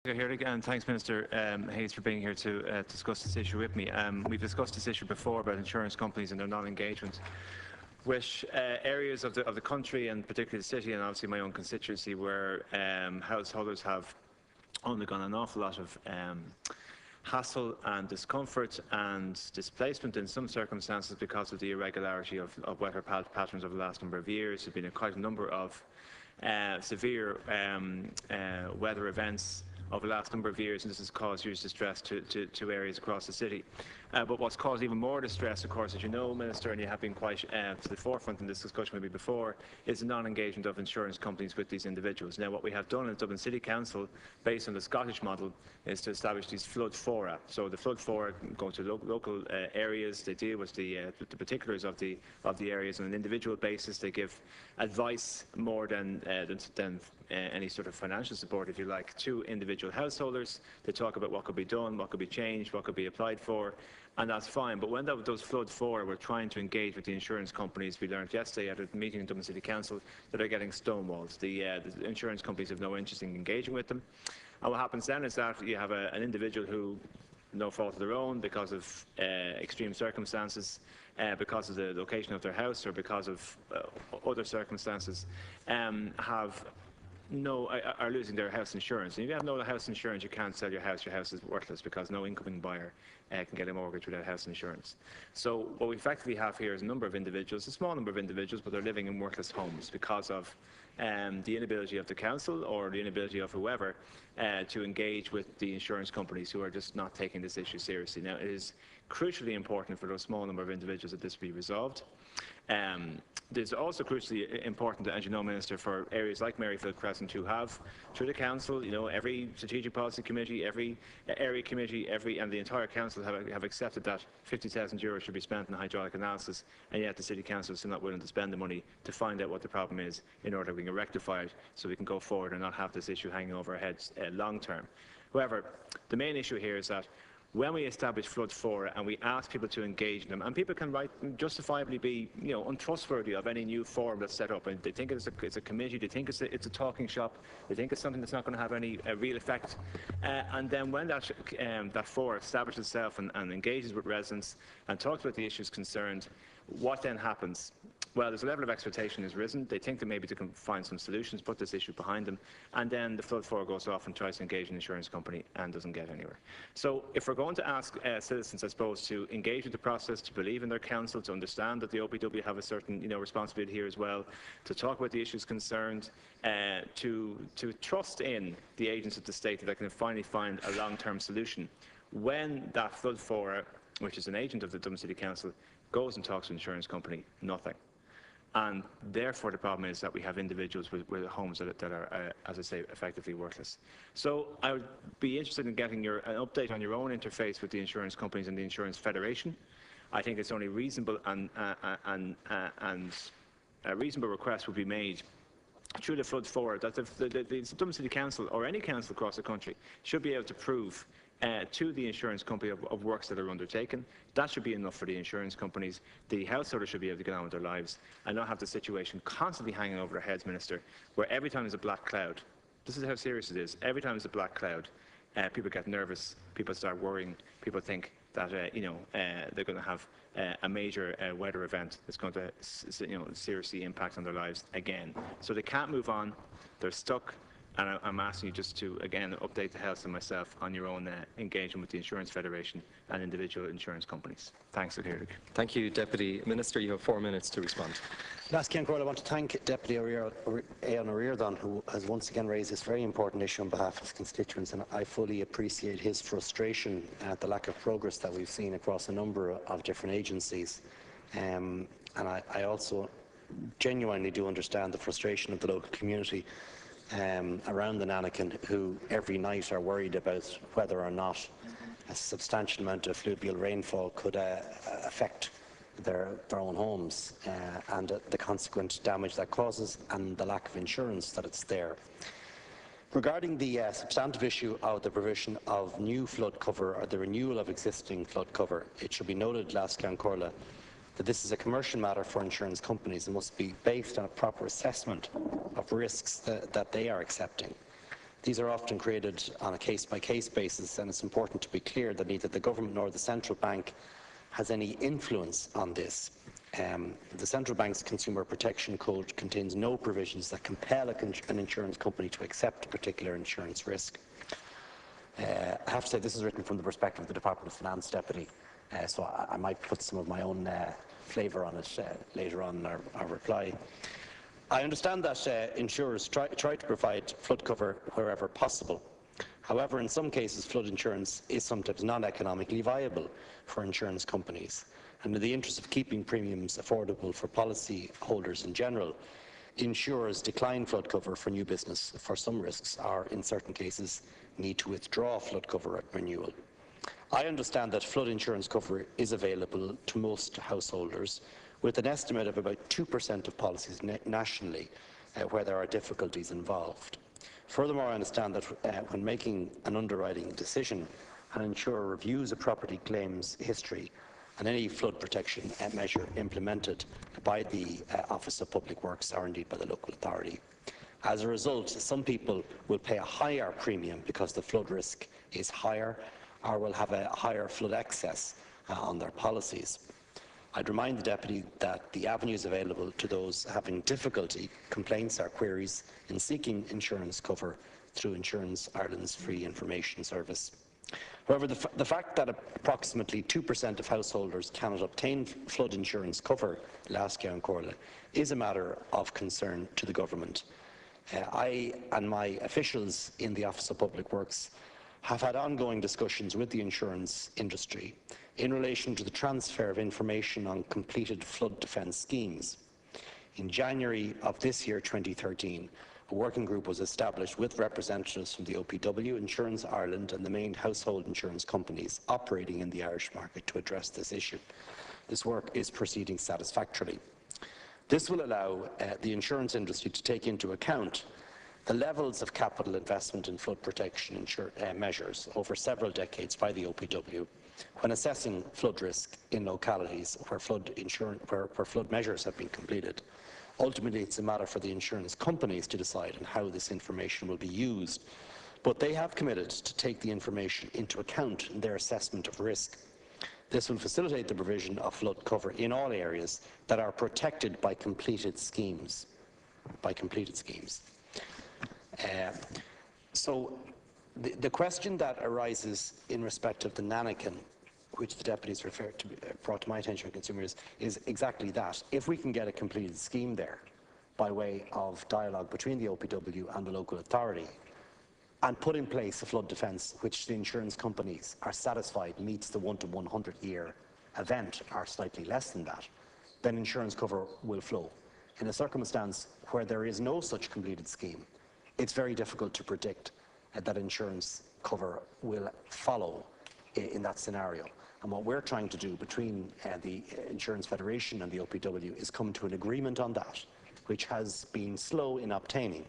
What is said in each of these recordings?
Here again. Thanks, Minister Hayes, for being here to discuss this issue with me. We've discussed this issue before about insurance companies and their non-engagement with areas of the country, and particularly the city, and obviously my own constituency, where householders have undergone an awful lot of hassle and discomfort and displacement in some circumstances because of the irregularity of weather patterns over the last number of years. There have been quite a number of severe weather events over the last number of years, and this has caused huge distress to areas across the city. But what's caused even more distress, of course, as you know, Minister, and you have been quite to the forefront in this discussion maybe before, is the non-engagement of insurance companies with these individuals. Now, what we have done in Dublin City Council, based on the Scottish model, is to establish these flood fora. So the flood fora go to local areas, they deal with the particulars of the areas on an individual basis. They give advice more than any sort of financial support, if you like, to individual householders. They talk about what could be done, what could be changed, what could be applied for, and that's fine. But when those flood fora were trying to engage with the insurance companies, we learned yesterday at a meeting in Dublin City Council that they're getting stonewalled. The insurance companies have no interest in engaging with them. And what happens then is that you have an individual who, no fault of their own, because of extreme circumstances, because of the location of their house or because of other circumstances, are losing their house insurance. And if you have no house insurance, you can't sell your house. Your house is worthless because no incoming buyer can get a mortgage without house insurance. So what we effectively have here is a number of individuals, a small number of individuals, but they're living in worthless homes because of the inability of the council or the inability of whoever to engage with the insurance companies, who are just not taking this issue seriously. Now, it is crucially important for those small number of individuals that this be resolved. It's also crucially important, as you know, Minister, for areas like Maryfield Crescent, who have, through the council, every strategic policy committee, every area committee, and the entire council have accepted that €50,000 should be spent on hydraulic analysis, and yet the City Council is still not willing to spend the money to find out what the problem is in order we can rectify it, so we can go forward and not have this issue hanging over our heads long term. However, the main issue here is that when we establish flood fora and we ask people to engage in them, and people can justifiably be, untrustworthy of any new forum that's set up, and they think it's a committee, they think it's a talking shop, they think it's something that's not going to have any real effect, and then when that fora establishes itself and engages with residents and talks about the issues concerned, what then happens? Well, there's a level of expectation has risen. They think that maybe they can find some solutions, put this issue behind them, and then the flood fora goes off and tries to engage an insurance company and doesn't get anywhere. So if we're going to ask citizens, I suppose, to engage with the process, to believe in their council, to understand that the OPW have a certain responsibility here as well, to talk about the issues concerned, to trust in the agents of the state that they can finally find a long-term solution, when that flood fora, which is an agent of the Dublin City Council, goes and talks to an insurance company, nothing. And therefore the problem is that we have individuals with homes that are, as I say, effectively worthless. So I would be interested in getting an update on your own interface with the insurance companies and the Insurance Federation. I think it's only reasonable, and a reasonable request would be made through the flood fora that the Dublin City Council, or any council across the country, should be able to prove to the insurance company of works that are undertaken. That should be enough for the insurance companies. The householders should be able to get on with their lives and not have the situation constantly hanging over their heads, Minister, where every time there's a black cloud, this is how serious it is, every time there's a black cloud, people get nervous, people start worrying, people think that they're going to have a major weather event that's going to seriously impact on their lives again. So they can't move on, they're stuck. And I'm asking you just to, again, update the House and myself on your own engagement with the Insurance Federation and individual insurance companies. Thanks, Adhirg. Thank you, Deputy Minister. You have 4 minutes to respond. Last Ceann, I want to thank Deputy Aodhán Ó Ríordáin, who has once again raised this very important issue on behalf of his constituents, and I fully appreciate his frustration at the lack of progress that we've seen across a number of different agencies. And I also genuinely do understand the frustration of the local community around the Nanakin, who every night are worried about whether or not a substantial amount of fluvial rainfall could affect their own homes, and the consequent damage that causes and the lack of insurance that it's there. Regarding the substantive issue of the provision of new flood cover or the renewal of existing flood cover, it should be noted, Last Ceann Comhairle, that this is a commercial matter for insurance companies and must be based on a proper assessment of risks that they are accepting. These are often created on a case-by-case basis, and it's important to be clear that neither the government nor the central bank has any influence on this. The central bank's Consumer Protection Code contains no provisions that compel an insurance company to accept a particular insurance risk. I have to say this is written from the perspective of the Department of Finance Deputy, so I might put some of my own flavour on it later on in our reply. I understand that insurers try to provide flood cover wherever possible. However, in some cases, flood insurance is sometimes non-economically viable for insurance companies. And in the interest of keeping premiums affordable for policy holders in general, insurers decline flood cover for new business for some risks, or in certain cases, need to withdraw flood cover at renewal. I understand that flood insurance cover is available to most householders, with an estimate of about 2% of policies nationally where there are difficulties involved. Furthermore, I understand that when making an underwriting decision, an insurer reviews a property claims history and any flood protection measure implemented by the Office of Public Works or indeed by the local authority. As a result, some people will pay a higher premium because the flood risk is higher, or will have a higher flood excess on their policies. I'd remind the Deputy that the avenues available to those having difficulty, complaints or queries in seeking insurance cover through Insurance Ireland's free information service. However, the fact that approximately 2% of householders cannot obtain flood insurance cover last year in Corla is a matter of concern to the Government. I and my officials in the Office of Public Works have had ongoing discussions with the insurance industry in relation to the transfer of information on completed flood defence schemes. In January of this year, 2013, a working group was established with representatives from the OPW, Insurance Ireland and the main household insurance companies operating in the Irish market to address this issue. This work is proceeding satisfactorily. This will allow the insurance industry to take into account the levels of capital investment in flood protection measures over several decades by the OPW when assessing flood risk in localities where flood measures have been completed. Ultimately, it's a matter for the insurance companies to decide on how this information will be used, but they have committed to take the information into account in their assessment of risk. This will facilitate the provision of flood cover in all areas that are protected by completed schemes. So the question that arises in respect of the Nanakin, which the deputies brought to my attention, consumers, is exactly that. If we can get a completed scheme there by way of dialogue between the OPW and the local authority, and put in place a flood defence which the insurance companies are satisfied meets the 1 to 100 year event, or slightly less than that, then insurance cover will flow. In a circumstance where there is no such completed scheme, it's very difficult to predict that insurance cover will follow in that scenario. And what we're trying to do between the Insurance Federation and the OPW is come to an agreement on that, which has been slow in obtaining.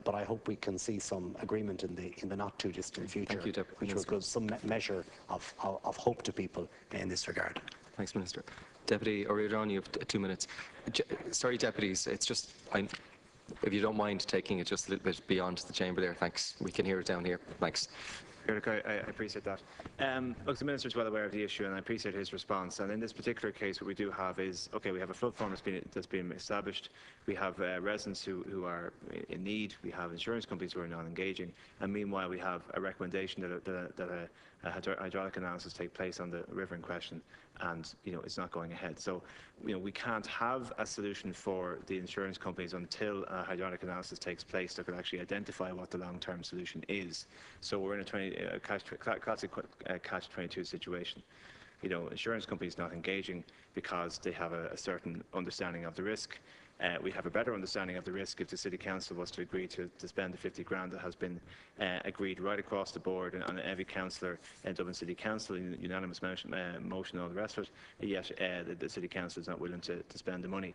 But I hope we can see some agreement in the not too distant future, which will give some measure of hope to people in this regard. Thanks, Minister. Deputy O'Riordan, you have 2 minutes. Sorry, deputies, it's just, if you don't mind taking it just a little bit beyond the chamber there, thanks. We can hear it down here. Thanks. Look, I appreciate that. Look, the Minister is well aware of the issue, and I appreciate his response. And in this particular case, what we do have is, okay, we have a flood fund that's been established. We have residents who are in need. We have insurance companies who are non-engaging. And meanwhile, we have a recommendation that a hydraulic analysis take place on the river in question, and it's not going ahead. So we can't have a solution for the insurance companies until a hydraulic analysis takes place that could actually identify what the long-term solution is. So we're in a classic catch-22 situation. Insurance companies not engaging because they have a certain understanding of the risk. We have a better understanding of the risk if the City Council was to agree to spend the 50 grand that has been agreed right across the board and every councillor in Dublin City Council, unanimous motion and all the rest of it, yet the City Council is not willing to spend the money.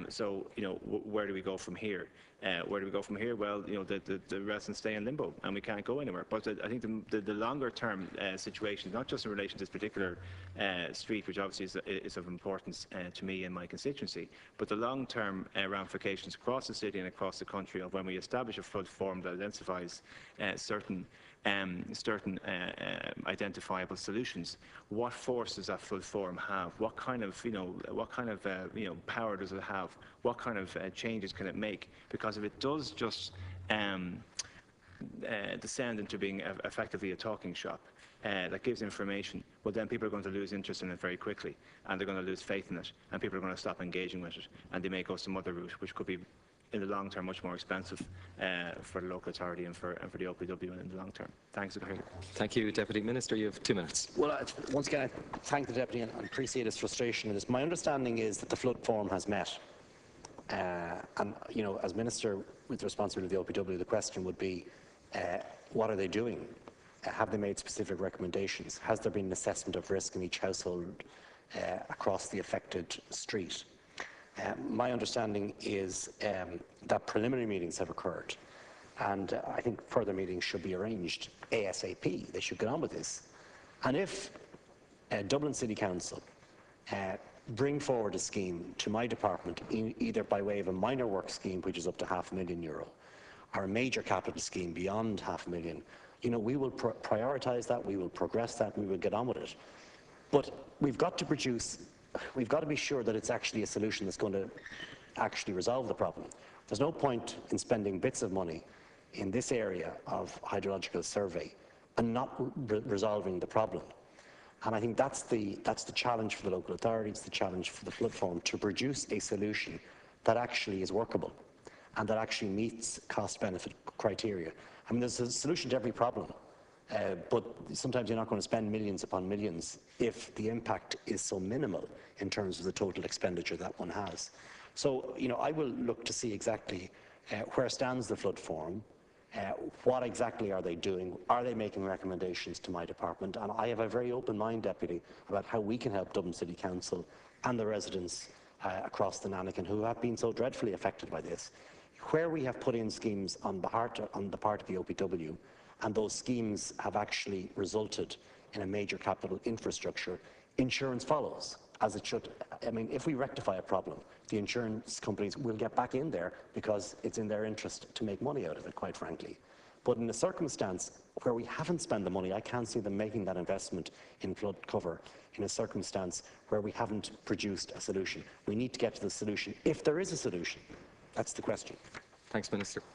So, where do we go from here? Where do we go from here? Well, the residents stay in limbo, and we can't go anywhere. But I think the longer-term situation, not just in relation to this particular street, which obviously is of importance to me and my constituency, but the long-term ramifications across the city and across the country of when we establish a flood forum that identifies certain identifiable solutions. What force does that flood forum have? What kind of power does it have? What kind of changes can it make? Because if it does just descend into being effectively a talking shop that gives information, well, then people are going to lose interest in it very quickly, and they're going to lose faith in it, and people are going to stop engaging with it, and they may go some other route, which could be, in the long term, much more expensive for the local authority and for the OPW in the long term. Thanks. Thank you, Deputy Minister. You have 2 minutes. Well, once again, I thank the Deputy and appreciate his frustration in this. My understanding is that the flood forum has met. And, as Minister with responsibility of the OPW, the question would be, what are they doing? Have they made specific recommendations? Has there been an assessment of risk in each household across the affected street? My understanding is that preliminary meetings have occurred, and I think further meetings should be arranged ASAP. They should get on with this. And if Dublin City Council bring forward a scheme to my department, either by way of a minor work scheme, which is up to €500,000, or a major capital scheme beyond €500,000, we will prioritise that, we will progress that, we will get on with it. But we've got to be sure that it's actually a solution that's going to actually resolve the problem. There's no point in spending bits of money in this area of hydrological survey and not resolving the problem. And I think that's the challenge for the local authorities, the challenge for the flood forum, to produce a solution that actually is workable and that actually meets cost-benefit criteria. I mean, there's a solution to every problem. But sometimes you're not going to spend millions upon millions if the impact is so minimal in terms of the total expenditure that one has. So, I will look to see exactly where stands the flood forum, what exactly are they doing, are they making recommendations to my department, and I have a very open mind, Deputy, about how we can help Dublin City Council and the residents across the Nanakan who have been so dreadfully affected by this. Where we have put in schemes on the part of the OPW, and those schemes have actually resulted in a major capital infrastructure, insurance follows, as it should. I mean, if we rectify a problem, the insurance companies will get back in there because it's in their interest to make money out of it, quite frankly. But in a circumstance where we haven't spent the money, I can't see them making that investment in flood cover in a circumstance where we haven't produced a solution. We need to get to the solution, if there is a solution. That's the question. Thanks, Minister.